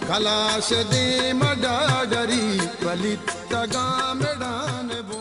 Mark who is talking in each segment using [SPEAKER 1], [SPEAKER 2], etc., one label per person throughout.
[SPEAKER 1] खलाश दे मडाडरी वलितगा मेडान वो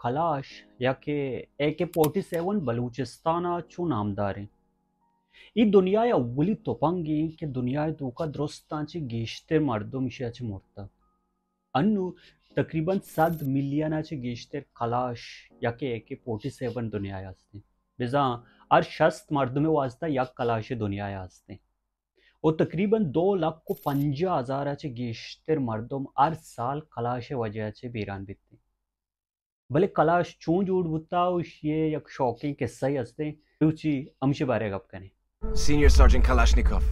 [SPEAKER 2] खलाश या के AK-47 बलूचिस्ताना चू नामदारें ई दुनिया अव्वली तोपंगी के दुनिया दूका दुरुस्तांची गेश्ते मर्दम इशाची मोर्ता अन्नु तकरीबन 100 मिलियनाची गेश्ते खलाश या के AK-47 दुनिया असते बिजा हर शस्त मर्दमे वाजता या खलाश दुनिया असते और तकरीबन 2,50,000 गेश्तर मर्दम हर साल कलाश वजह बीरान बिकते भले कलाश चूं जूड बुता ये एक शौकिंग किस्सा ही असते रुचि अमशे बारे गप कने
[SPEAKER 3] Senior Sergeant Kalashnikov.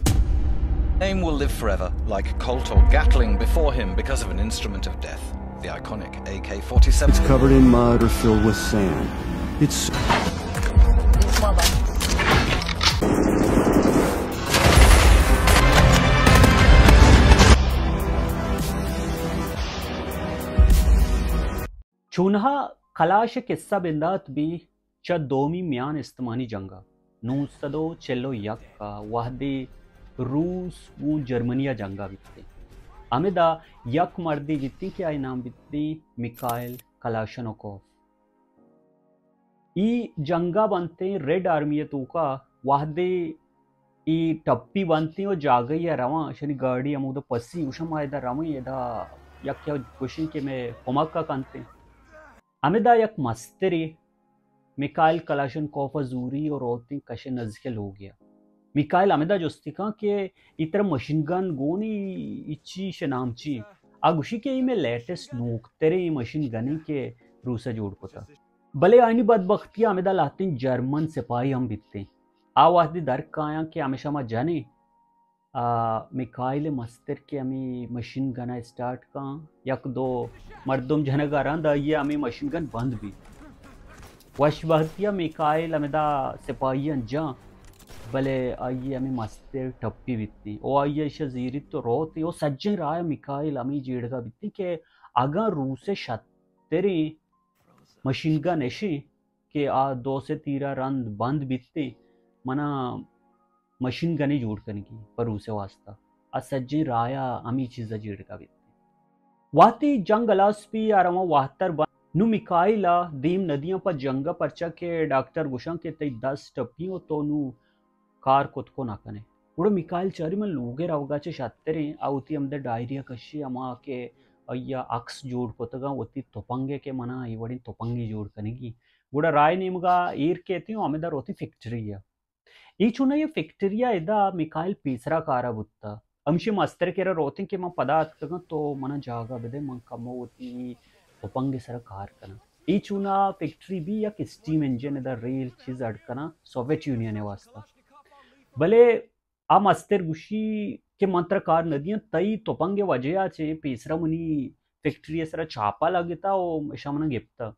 [SPEAKER 4] Name will live forever, like Colt or Gatling before him because of an instrument of death, the iconic AK-47.
[SPEAKER 5] It's covered in mud or filled with sand. It's
[SPEAKER 2] चूनहा कलाश किस्सा बिंदात भी च दोमी म्यान इस्तेमानी जंगा नू सदो चेलो यक्का वाहदी रूस वो Germania जंगा बिकते अमेदा यक मर्दी जितनी क्या नाम बिकती मिकाइल कलाशनोकोव ई जंगा बनते रेड आर्मी तूका वाहदे ई टप्पी बनती और जागई या रवा शनि गाड़ी अमुद पसी उषमा इधर रमी इधर यक क्या क्वेश्चन के मैं होमका कांते अमेदा यक मस्तरी मिकाइल कलाशनकोव जूरी और औरतें कशे नजके हो गया मिकाइल अमेदा जोस्तिका के इतर मशीन गन गोनी इच्ची शनामची आगुशी के ई में लेटेस्ट नोक तेरे ई मशीन गनी के रूसा जोड़ पता भले आनी बदबख्ती अमेदा लातिन जर्मन सिपाही हम बिकते आवादी दर काया के हमेशा मा जाने मिकाइल मस्तर के हमें मशीन गन स्टार्ट का यक दो मर्दम जनगारां दा ये हमें मशीन गन बंद भी वशबहतिया मिकाइल अमेदा सिपाही जा भले आइए हमें मस्तर टप्पी बितनी ओ आइए शजीरी तो रोती ओ सज्जन राय मिकाइल हमें जेड़गा बितनी के अगर रूसे शतरी मशीन गन ऐसी के आ 2 से 3 रन बंद बितते मना मशीन गने जोड़ करने की पर उसे वास्ता असज्जे राया अमी चीज़ जीड़ का बितते वाती जंग अलास्पी आरमा 72 नु मिकाइला दीम नदियों पर जंगा परचा के डॉक्टर गुशा के तई 10 टप्पियों तो नु कार कुत को ना कने उड़ो मिकाइल चारी में लोगे रावगाचे शात्तरे आउती हमदे डायरिया कशी अमा के अय्या अक्स जोड़ को तगा वती तोपंगे के मना इवड़ी तोपंगी जोड़ कनेगी गुड़ा राय निमगा ईर कहती हूँ हमें होती फैक्ट्री है ಈ ಚುನ ये फैक्ट्रिया इदा मिकाइल पीसरा कारा बुत्ता अंशे मस्तर केरा रोते के म पदार्थ कगा तो मना जागा बदे मन कमोती उपंगे सर कार कना ई चुना फैक्ट्री भी या स्टीम इंजन इदा रेल चीज अडकना सोवियत यूनियन है वास्ता भले आ मस्तर गुशी के मंत्र कार नदियां तई तोपंगे वजह चे पीसरा मुनी फैक्ट्री सर छापा लगता ओ शमन गिफ्ता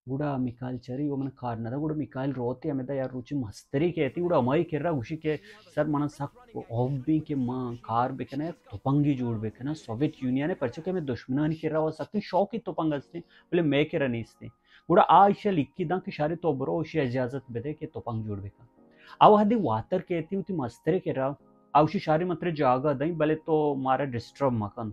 [SPEAKER 2] गुड़ा मिकाइल चरी वो मन कार नदा गुड़ा मिकाइल रोते हमें यार रुचि मस्तरी कहती गुड़ा अमाई कर रहा उसी के सर मन सक हॉबी के माँ कार बेकना तोपंगी जोड़ बेकना सोवियत यूनियन है परचे के मैं दुश्मना नहीं कर रहा हो सकती शौक ही तोपंग असते बोले मैं के रनी इसते गुड़ा आ इशा लिखी दा कि शारे तो बरो इशा इजाजत बेदे के तोपंग जोड़ बेका आव हदी वातर कहती हूँ ती मस्तरे के रहा आवशी शारे मत्र जागा दई भले तो मारा डिस्टर्ब मकन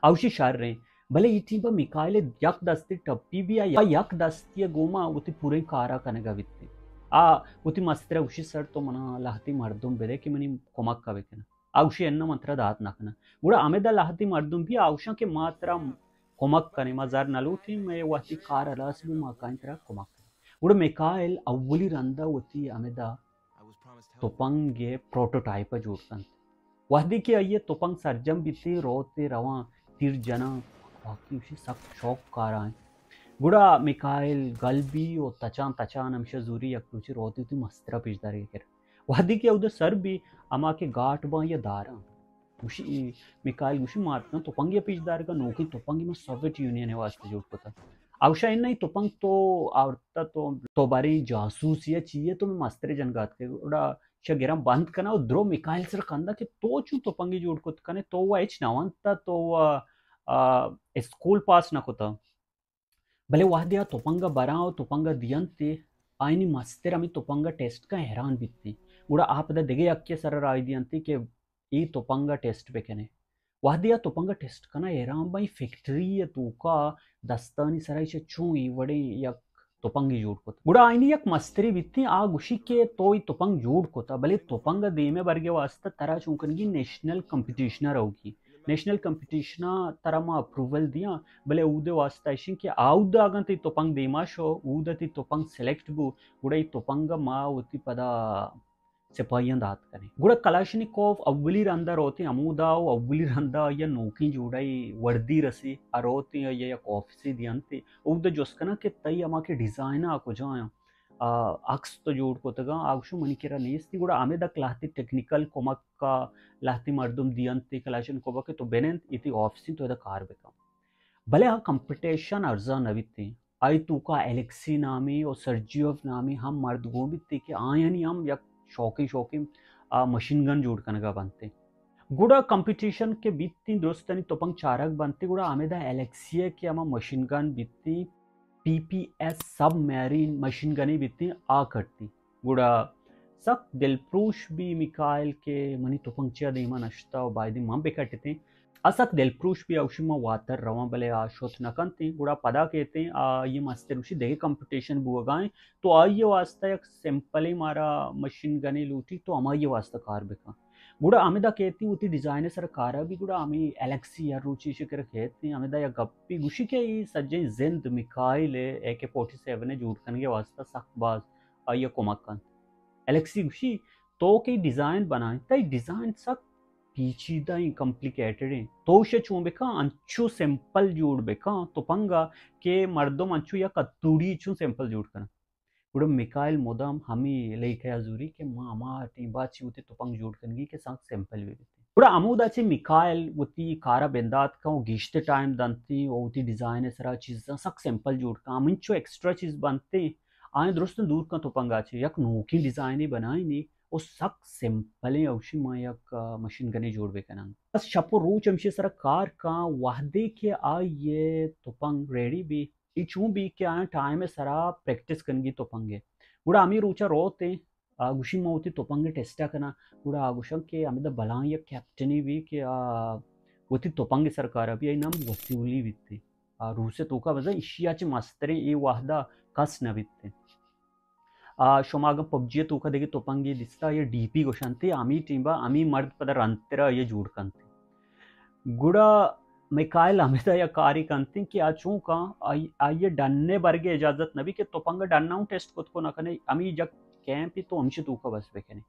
[SPEAKER 2] आवशी शार रहे भले इतनी बा मिकाइल यक दस्ती टप्पी भी या यक दस्ती गोमा उती पूरे कारा कनेगा बित्ते आ उती मस्त्र उशी सर तो मना लाहती मर्दुम बेदे कि मनी कोमक का बेकना आ उशी एन्न मंत्र दात नकना गुड़ा आमेदा लाहती मर्दुम भी आवशा के मात्रा कोमक कने मजार नलूती मैं वाती कार अलास भी माकांतरा कोमक गुड़ा मिकाइल अव्वली रंदा उती आमेदा तोपंगे प्रोटोटाइप जोड़तन वहदी के आइए तोपंग सरजम बित्ती रोते रवा तीर जना बाकी उसी सख्त शौक कार आए गुड़ा मिकाइल गलबी और तचान हमशा जूरी यकूची रोती थी मस्तरा पिछदारी कर वादी के उधर सर भी अमा के गाट बा या दारा उसी मिकाइल उसी मारना तो पंगे पिछदार का नौकरी तो पंगे में सोवियत यूनियन है वास्ते जोड़ पता आवशा इन नहीं तो पंग तो आवता तो बारी जासूस या चाहिए तो मैं मस्तरे जनगात के गुड़ा शगिरा बंद करना और द्रो मिकाइल सर कंदा के तो चू तो पंगे जोड़ को कने तो वो एच नवंता तो स्कूल पास न कोता भले वाह दिया तोपंगा बराओ तोपंगा दियंते आयनी मस्तेर आमी तोपंगा टेस्ट का हैरान बित्ती गुड़ा आप देगे अक्के सर रायदी अंती के ई तोपंगा टेस्ट बेकने वादिया तोपंगा टेस्ट कना हैरान बाई फैक्ट्री तूका दस्तानी सराई से चू ई वडे यक तोपंगी जोड़ कोता गुड़ा आयनी यक मस्तेरी बित्ती आ गुशी के तो ई तोपंग जोड़ कोता भले तोपंगा देमे बरगे वास्ता तरा चूंकनगी नेशनल कंपटीशनर होगी नेशनल कंपटीशन तरमा अप्रूवल दिया भले ऊदे वास्ता इशिं कि आउद आगंत तोपंग देमा शो ऊदति तोपंग सेलेक्ट बु गुड़ा ई तोपंग मा उति पदा सिपाहियां दात करें गुड़ा कलाशनिकोव अव्वली रंदा रोती अमूदाव अव्वली रंदा या नोकी जुड़ाई वर्दी रसी अरोती या ऑफिसी दियंती ऊद जोस्कना के तई अमा के डिजाइन आको जाया अक्स तो जोड़ को तगा आगशु मनिकेरा नेस्ती गुड़ा आमेदा क्लाहती टेक्निकल कोमक का लाहती मर्दुम दियंती कलाशन कोबा के तो बेनेंत इति ऑफिसी तो एदा कार बेका भले हा कंपटीशन अर्जा नवित्ती आई तू का एलेक्सी नामी और सर्जियोव नामी हम मर्द गोबित्ती के आयनी हम या शौकी मशीन गन जोड़ कनगा बनते गुड़ा कंपटीशन के बीती दोस्तनी तोपंग चारक बनते गुड़ा आमेदा एलेक्सिया के अमा मशीन गन बीती PPS सब मैरीन मशीन गनी बीती आ करती गुड़ा सक दिलप्रूश भी मिकाइल के मनी तोपंगचिया देमा नश्ता और बायदी मां बेकटते असक दिलप्रूश भी औशिमा वातर रवा भले आशोत नकंती गुड़ा पदा कहते ये मस्ते रुषि देखे कंपटीशन बुआगाएं तो आइए वास्ता एक सिंपल ही मारा मशीन गनी लूटी तो अमाइए वास्ता कार बेका गुड़ा आमेदा कहती उती डिजाइनर सर कारा भी गुड़ा आमी एलेक्सी या रुचि शिकर कहती आमेदा या गप्पी गुशी के ही सज्जे जिंद मिकाइल AK-47 ने जूट कन के वास्ता सकबाज आइए कोमकन एलेक्सी गुशी तो के डिजाइन बनाए तई डिजाइन सक पीचीदा ही कॉम्प्लिकेटेड है तो उसे चूं बेका अंचू सिंपल जोड़ बेका तो पंगा के मर्दों अंचू या कतुड़ी चूं सिंपल जोड़ करना गुड़ा मिकाइल मोदम हमी लेके आजुरी के मामा टीबा चूते तो पंग जोड़ करनगी के संग सिंपल वे गुड़ा अमूदा चे मिकाइल उती कारा बेंदात का गिश्ते टाइम दंती ओती डिजाइन सरा चीज सक सिंपल जोड़ का अमिंचो एक्स्ट्रा चीज बनते आए दुरुस्त दूर का तो पंगा चे यक नोकी डिजाइन ही बनाई नहीं वो सक सिंपल है औशी मा यक मशीन गने जोड़ बेकना बस शपो रू चमशे सरा कार का वाहदे के आ ये तो पंग रेडी भी इचू भी क्या टाइम सरा प्रैक्टिस कनगी तो पंगे गुड़ा आमी रूचा रोते गुशी मोती तो पंगे टेस्टा कना गुड़ा आगुशं के अमिद बला या कैप्टनी भी के वती तो पंगे सरकार अभी नाम वसूली वित्ते रूसे तो का वजह इशियाचे मास्तरे ये वाहदा कस न वित्ते शोमागम पबजी तो का देगे तो पंगे दिसता ये डीपी गोशांते आमी टीम्बा आमी मर्द पदा रंतरा ये जोड़ कंते गुड़ा मिकाइल अमिता या कारी कंती कि आचू का आइए डन्ने बरगे इजाजत नबी के तोपंगा डन्ना टेस्ट को ना कने अमी जब कैंप ही तो हमसे तू का बस बेकने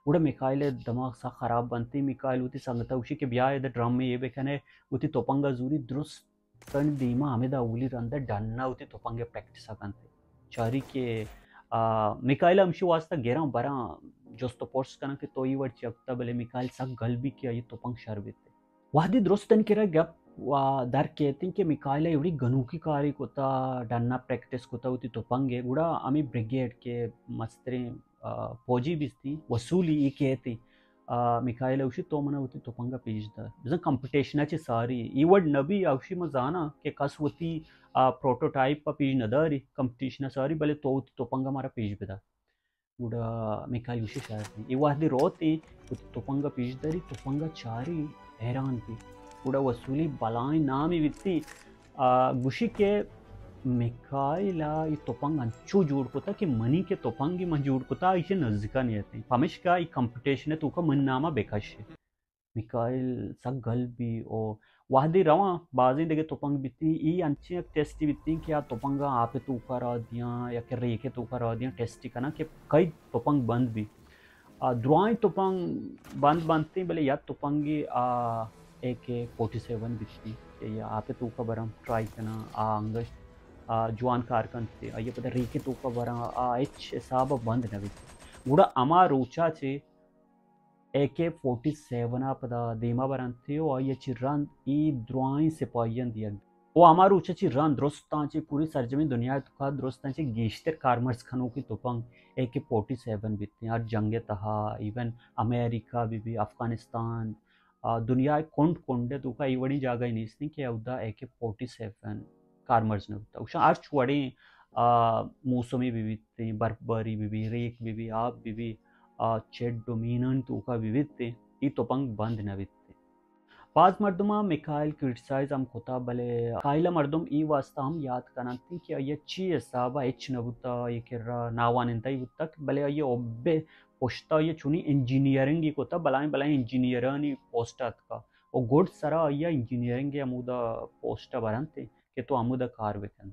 [SPEAKER 2] गुड़ा मिकाइल दिमाग सा खराब बनती मिकाइल उती संगता उसी के ब्याह इधर ड्रम में ये बेकने उती तोपंगा जूरी दुरुस्त कन दीमा हमेदा उली रंदर डन्ना उती तोपंगे प्रैक्टिस करते चारी के मिकाइल हमशी वास्ता गेरा बरा जोस्तो पोर्स कना के तो ही वर्ड चकता भले मिकाइल सक गल भी किया ये तोपंग शरबते वादी दुरुस्तन के गप दर कहते कि मिकाइल एवढी गणुकी कार्य कोता डन्ना प्रैक्टिस कोता होती तो पंगे गुड़ा आम्ही ब्रिगेड के मस्तरे फौजी बिस्ती वसूली ये कहती मिकाइल औशी तो मना होती तो पंगा पेजदा जसं कंपटीशनाची सारी इवड नबी औशी मग जाना के कस होती प्रोटोटाइप पा पेज नदारी कंपटीशन सारी भले तो पंगा मारा पेज बेदा गुड़ा मिकाइल औशी शायद इवादी रोती तो पंगा पेजदारी तो पंगा चारी हैरान थी गुड़ा वसूली बलाएं नाम ही वित्ती गुशी के मिकाइला ये तोपंग अंचू जोड़ कोता कि मनी के तोपंगी मन जोड़ कोता इसे नजदीका नहीं आते हमेश का ये कंपटीशन है तो का मन नामा बेकाश है मिकाइल सक गल भी ओ वाहदी रवा बाजी देखे तोपंग बित्ती ये अंचे टेस्टी बित्ती कि तोपंगा आपे तो करा दिया या के रेखे तो करा दिया टेस्टी का ना कि कई तोपंग बंद भी द्रुआई तोपंग बंद बनती भले या तोपंगी AK-47 बिस्ती या आपे तो का बरम ट्राई करना अंगश जवान कारकन से ये पता रेखे तो का बरा हिसाब बंद न बिस्ती गुड़ा अमा रोचा चे AK-47 पदा देमा बरन थे और ये चिरन ई द्रुआई सिपाहियन दिया वो अमा रोचा ची रन दुरुस्तां चे पूरी सरजमी दुनिया तो का दुरुस्तां चे गेश्तर कार्मर्स खनों की तोपंग AK-47 बिस्ती यार जंगे तहा इवन अमेरिका भी अफगानिस्तान दुनिया कोंड कोंडे तुका इवडी जागा नहीं कि उदा AK-47 कार्मर्स ने होता उशा आज वडे मौसमी विविध थे, बर्फबारी भी, रेक भी, आप भी, चेड डोमिनेंट उका विविध थे, ई तोपंग बंद नवित थे। बाज मर्दमा मिकाइल क्रिटिसाइज हम खोता भले काइला मर्दम ई वास्ता हम याद करना थी कि ये ची साबा एच नबुता ये किर्रा नावानिंता ही बुता भले ये ओब्बे पोस्टा ये चुनी इंजीनियरिंग ये कोता बलाएं इंजीनियरानी पोस्टात का और गुड सरा ये इंजीनियरिंग ये अमुदा पोस्टा बरंते कि तो अमुदा कार वेकन